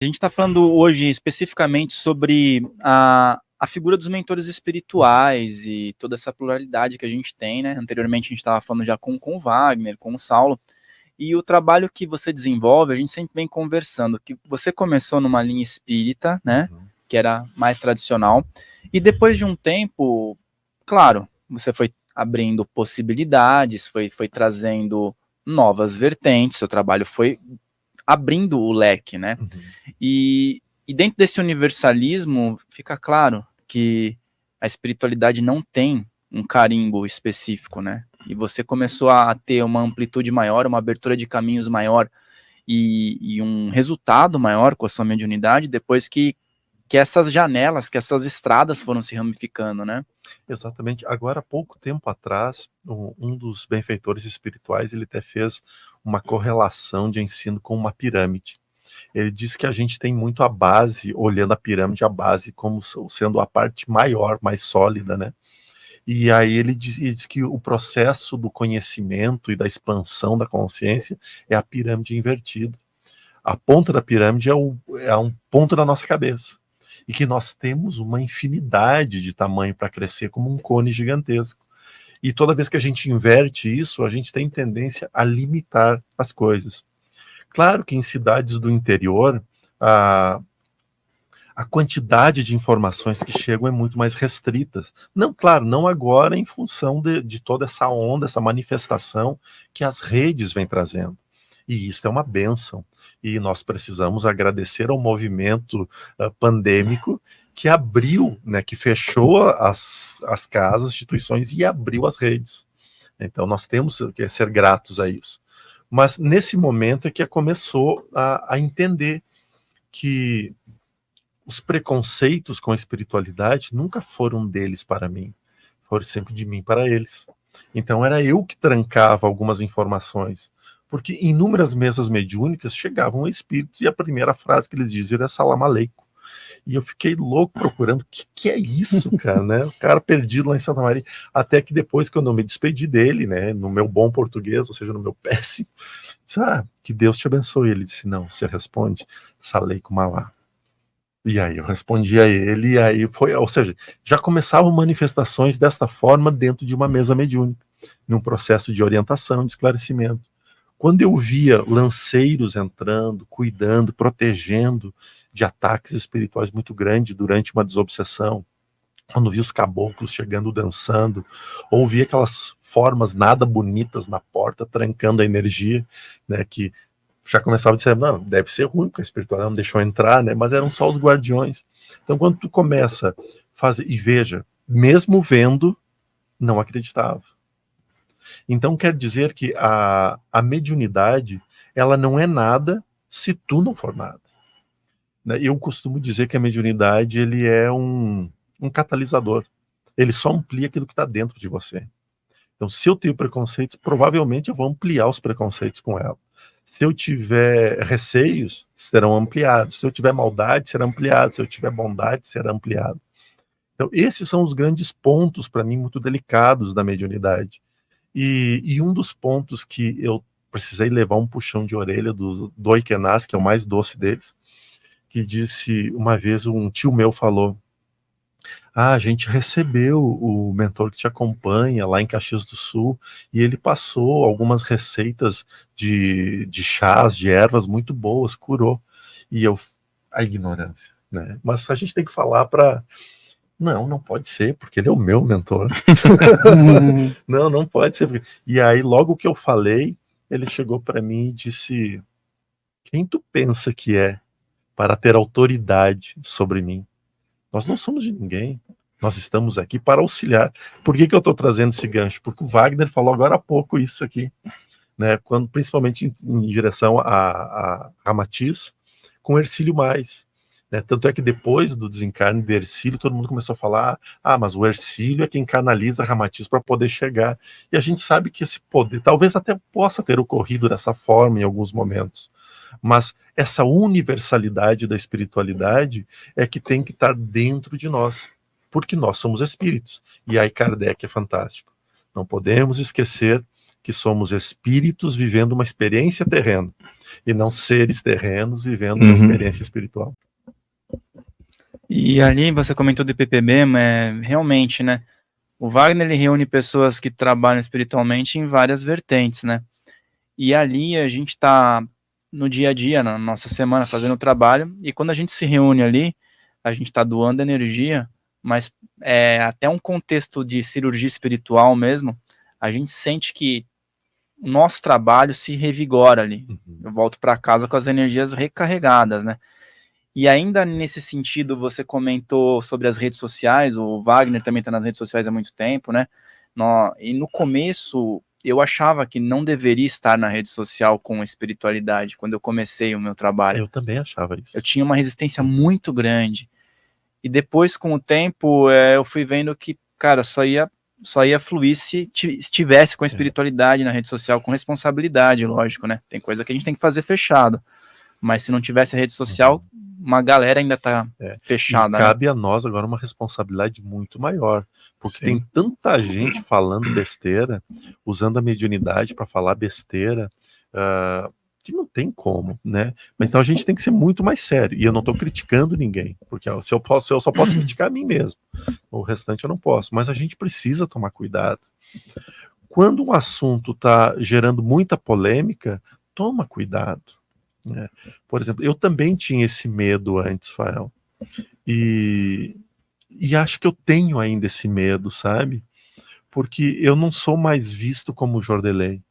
A gente está falando hoje especificamente sobre a figura dos mentores espirituais e toda essa pluralidade que a gente tem, né? Anteriormente a gente estava falando já com o Wagner, com o Saulo, e o trabalho que você desenvolve, a gente sempre vem conversando, que você começou numa linha espírita, né? Que era mais tradicional, e depois de um tempo, claro, você foi abrindo possibilidades, foi trazendo novas vertentes, seu trabalho foi abrindo o leque, né? E dentro desse universalismo, fica claro que a espiritualidade não tem um carimbo específico, né? E você começou a ter uma amplitude maior, uma abertura de caminhos maior e um resultado maior com a sua mediunidade depois que essas janelas, que essas estradas foram se ramificando, né? Exatamente. Agora, há pouco tempo atrás, um dos benfeitores espirituais, ele até fez uma correlação de ensino com uma pirâmide. Ele diz que a gente tem muito a base, olhando a pirâmide, a base como sendo a parte maior, mais sólida, né? E aí ele diz que o processo do conhecimento e da expansão da consciência é a pirâmide invertida. A ponta da pirâmide é um ponto da nossa cabeça. E que nós temos uma infinidade de tamanho para crescer, como um cone gigantesco. E toda vez que a gente inverte isso, a gente tem tendência a limitar as coisas. Claro que em cidades do interior, a quantidade de informações que chegam é muito mais restritas. Não, claro, não agora em função de toda essa onda, essa manifestação que as redes vêm trazendo. E isso é uma bênção. E nós precisamos agradecer ao movimento pandêmico que abriu, né, que fechou as casas, instituições e abriu as redes. Então nós temos que ser gratos a isso. Mas nesse momento é que começou a entender que os preconceitos com a espiritualidade nunca foram deles para mim, foram sempre de mim para eles. Então era eu que trancava algumas informações, porque em inúmeras mesas mediúnicas chegavam espíritos e a primeira frase que eles diziam era Salam Aleikum. E eu fiquei louco procurando, o que é isso, cara, né? O cara perdido lá em Santa Maria. Até que depois, quando eu me despedi dele, né, no meu bom português, ou seja, no meu péssimo, disse, que Deus te abençoe. Ele disse, não, você responde, Saleikum Alá. E aí eu respondi a ele, e aí foi, ou seja, já começavam manifestações desta forma dentro de uma mesa mediúnica, num processo de orientação, de esclarecimento. Quando eu via lanceiros entrando, cuidando, protegendo de ataques espirituais muito grandes durante uma desobsessão, quando vi os caboclos chegando dançando, ou vi aquelas formas nada bonitas na porta trancando a energia, né, que já começava a dizer, não, deve ser ruim, porque a espiritualidade não deixou entrar, né? Mas eram só os guardiões. Então, quando tu começa a fazer, e veja, mesmo vendo, não acreditava. Então, quer dizer que a mediunidade, ela não é nada se tu não for nada. Eu costumo dizer que a mediunidade, ele é um catalisador. Ele só amplia aquilo que está dentro de você. Então, se eu tenho preconceitos, provavelmente eu vou ampliar os preconceitos com ela. Se eu tiver receios, serão ampliados. Se eu tiver maldade, será ampliado. Se eu tiver bondade, será ampliado. Então, esses são os grandes pontos, para mim, muito delicados da mediunidade. E um dos pontos que eu precisei levar um puxão de orelha do Oikenaz, que é o mais doce deles, que disse, uma vez um tio meu falou, a gente recebeu o mentor que te acompanha lá em Caxias do Sul e ele passou algumas receitas de chás, de ervas muito boas, curou. E a ignorância, né? Mas a gente tem que falar para... Não pode ser, porque ele é o meu mentor. não pode ser. E aí, logo que eu falei, ele chegou para mim e disse, quem tu pensa que é para ter autoridade sobre mim? Nós não somos de ninguém. Nós estamos aqui para auxiliar. Por que eu estou trazendo esse gancho? Porque o Wagner falou agora há pouco isso aqui, né? Quando, principalmente em direção a Ramatiz, com Hercílio Mais. Né? Tanto é que depois do desencarne de Hercílio, todo mundo começou a falar, mas o Hercílio é quem canaliza Ramatiz para poder chegar. E a gente sabe que esse poder, talvez até possa ter ocorrido dessa forma em alguns momentos, mas essa universalidade da espiritualidade é que tem que estar dentro de nós, porque nós somos espíritos. E aí Kardec é fantástico. Não podemos esquecer que somos espíritos vivendo uma experiência terrena, e não seres terrenos vivendo uma experiência espiritual. E ali você comentou do IPPB, mas realmente, né? O Wagner, ele reúne pessoas que trabalham espiritualmente em várias vertentes, né? E ali a gente está no dia a dia, na nossa semana, fazendo o trabalho, e quando a gente se reúne ali, a gente está doando energia, mas até um contexto de cirurgia espiritual mesmo, a gente sente que o nosso trabalho se revigora ali. Eu volto para casa com as energias recarregadas, né? E ainda nesse sentido, você comentou sobre as redes sociais, o Wagner também está nas redes sociais há muito tempo, né? E no começo, eu achava que não deveria estar na rede social com espiritualidade, quando eu comecei o meu trabalho. Eu também achava isso. Eu tinha uma resistência muito grande. E depois, com o tempo, eu fui vendo que, cara, só ia fluir se estivesse com a espiritualidade na rede social, com responsabilidade, lógico, né? Tem coisa que a gente tem que fazer fechado. Mas se não tivesse a rede social, uma galera ainda tá fechada. E cabe a nós agora uma responsabilidade muito maior, porque tem tanta gente falando besteira, usando a mediunidade para falar besteira, que não tem como, né? Mas então a gente tem que ser muito mais sério, e eu não estou criticando ninguém, porque eu só posso criticar a mim mesmo, o restante eu não posso, mas a gente precisa tomar cuidado. Quando um assunto está gerando muita polêmica, toma cuidado. Por exemplo, eu também tinha esse medo antes, Fael, e acho que eu tenho ainda esse medo, sabe? Porque eu não sou mais visto como Jordelei,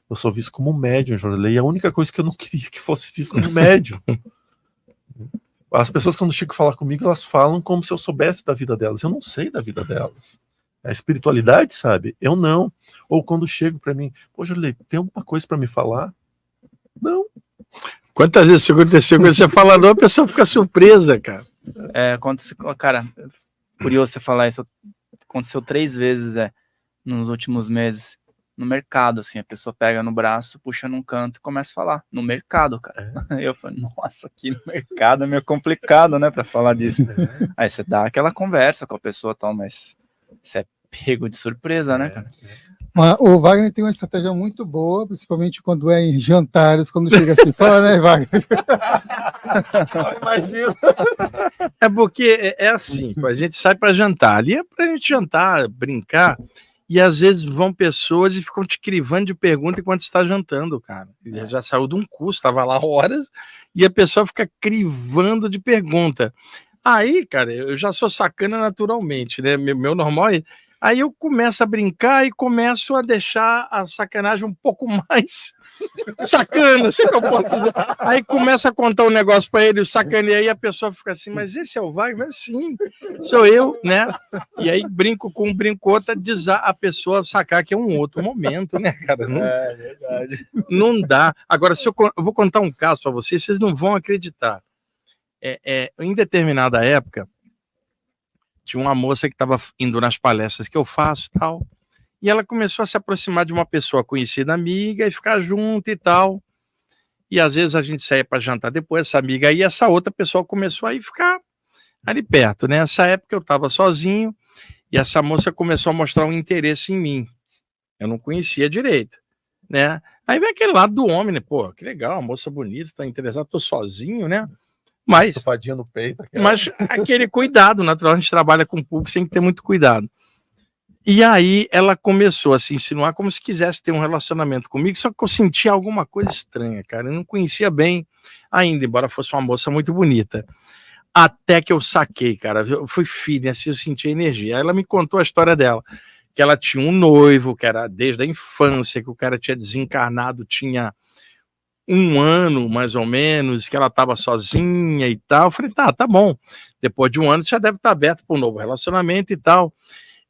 eu sou visto como médium Jordelei, e a única coisa que eu não queria que fosse visto como médium. As pessoas, quando chegam a falar comigo, elas falam como se eu soubesse da vida delas. Eu não sei da vida delas. A espiritualidade, sabe? Eu não. Ou quando chego para mim, pô, Jordelei, tem alguma coisa para me falar? Não. Quantas vezes isso aconteceu quando você fala não, a pessoa fica surpresa, cara. Cara, curioso você falar isso. Aconteceu 3 vezes nos últimos meses. No mercado, assim, a pessoa pega no braço, puxa num canto e começa a falar. No mercado, cara. Eu falei, nossa, aqui no mercado é meio complicado, né, pra falar disso. Aí você dá aquela conversa com a pessoa, tal, mas você é pego de surpresa, né, cara? Mas o Wagner tem uma estratégia muito boa, principalmente quando é em jantares, quando chega assim, fala, né, Wagner? Só imagina. É porque é assim, a gente sai para jantar, ali é pra gente jantar, brincar, e às vezes vão pessoas e ficam te crivando de pergunta enquanto você está jantando, cara. Já saiu de um curso, estava lá horas, e a pessoa fica crivando de pergunta. Aí, cara, eu já sou sacana naturalmente, né? Meu normal é... Aí eu começo a brincar e começo a deixar a sacanagem um pouco mais sacana, sei que eu posso dizer. Aí começa a contar um negócio para ele, sacaneia, e a pessoa fica assim, mas esse é o Wagner? Sim, sou eu, né? E aí brinco com um, brinco outro, a pessoa sacar que é um outro momento, né, cara? Não, é verdade. Não dá. Agora, se eu vou contar um caso para vocês não vão acreditar. Em determinada época, tinha uma moça que estava indo nas palestras que eu faço e tal, e ela começou a se aproximar de uma pessoa conhecida, amiga, e ficar junto e tal. E às vezes a gente saía para jantar depois, essa amiga aí, essa outra pessoa começou a ir ficar ali perto, né? Nessa época eu estava sozinho, e essa moça começou a mostrar um interesse em mim. Eu não conhecia direito, né? Aí vem aquele lado do homem, né? Pô, que legal, uma moça bonita, tá interessada, tô sozinho, né? Mas no peito, mas aquele cuidado natural, a gente trabalha com público, tem que ter muito cuidado. E aí ela começou a se insinuar como se quisesse ter um relacionamento comigo, só que eu sentia alguma coisa estranha, cara. Eu não conhecia bem ainda, embora fosse uma moça muito bonita. Até que eu saquei, cara. Eu fui filho, assim, eu senti a energia. Aí ela me contou a história dela, que ela tinha um noivo, que era desde a infância, que o cara tinha desencarnado, tinha 1 ano, mais ou menos, que ela estava sozinha e tal. Eu falei, tá bom. Depois de 1 ano, você já deve estar aberto para um novo relacionamento e tal.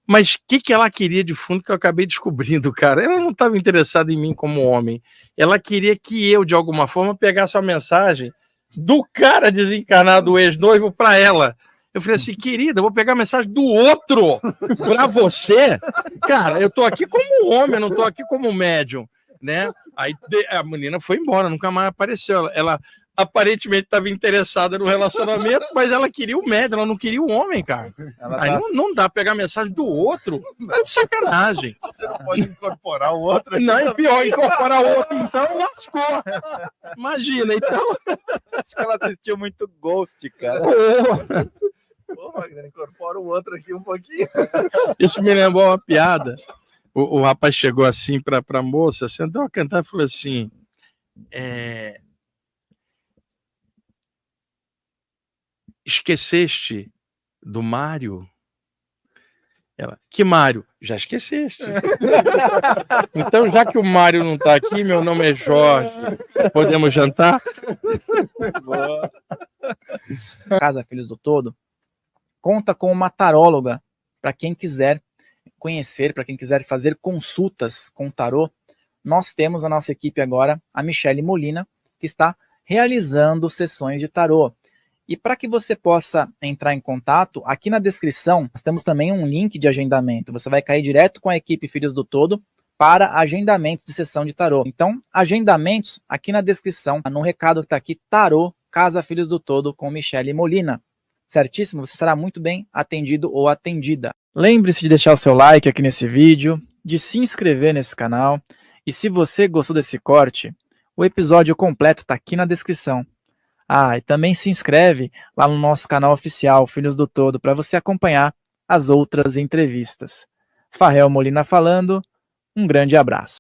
Mas o que ela queria de fundo, que eu acabei descobrindo, cara? Ela não estava interessada em mim como homem. Ela queria que eu, de alguma forma, pegasse a mensagem do cara desencarnado, o ex-noivo, para ela. Eu falei assim, querida, eu vou pegar a mensagem do outro para você. Cara, eu tô aqui como homem, eu não tô aqui como médium, né? Aí a menina foi embora, nunca mais apareceu. Ela aparentemente estava interessada no relacionamento, mas ela queria o médico, ela não queria o homem, cara. Aí não dá pegar mensagem do outro, é de sacanagem. Você não pode incorporar o outro aqui. Não, é pior incorporar o outro, então lascou. Imagina, então. Acho que ela assistiu muito Ghost, cara. Ô, Wagner, incorpora o outro aqui um pouquinho. Isso me lembrou uma piada. O rapaz chegou assim para a moça, sentou a cantar e falou assim: esqueceste do Mário? Ela, que Mário? Já esqueceste. Então, já que o Mário não está aqui, meu nome é Jorge, podemos jantar? Boa. Casa Filhos do Todo conta com uma taróloga para quem quiser conhecer, para quem quiser fazer consultas com tarô. Nós temos a nossa equipe agora, a Michele Molina, que está realizando sessões de tarô. E para que você possa entrar em contato, aqui na descrição nós temos também um link de agendamento. Você vai cair direto com a equipe Filhos do Todo para agendamento de sessão de tarô. Então, agendamentos aqui na descrição, no recado que está aqui, Tarô Casa Filhos do Todo com Michele Molina. Certíssimo? Você será muito bem atendido ou atendida. Lembre-se de deixar o seu like aqui nesse vídeo, de se inscrever nesse canal. E se você gostou desse corte, o episódio completo está aqui na descrição. Ah, e também se inscreve lá no nosso canal oficial, Filhos do Todo, para você acompanhar as outras entrevistas. Farrell Molina falando, um grande abraço.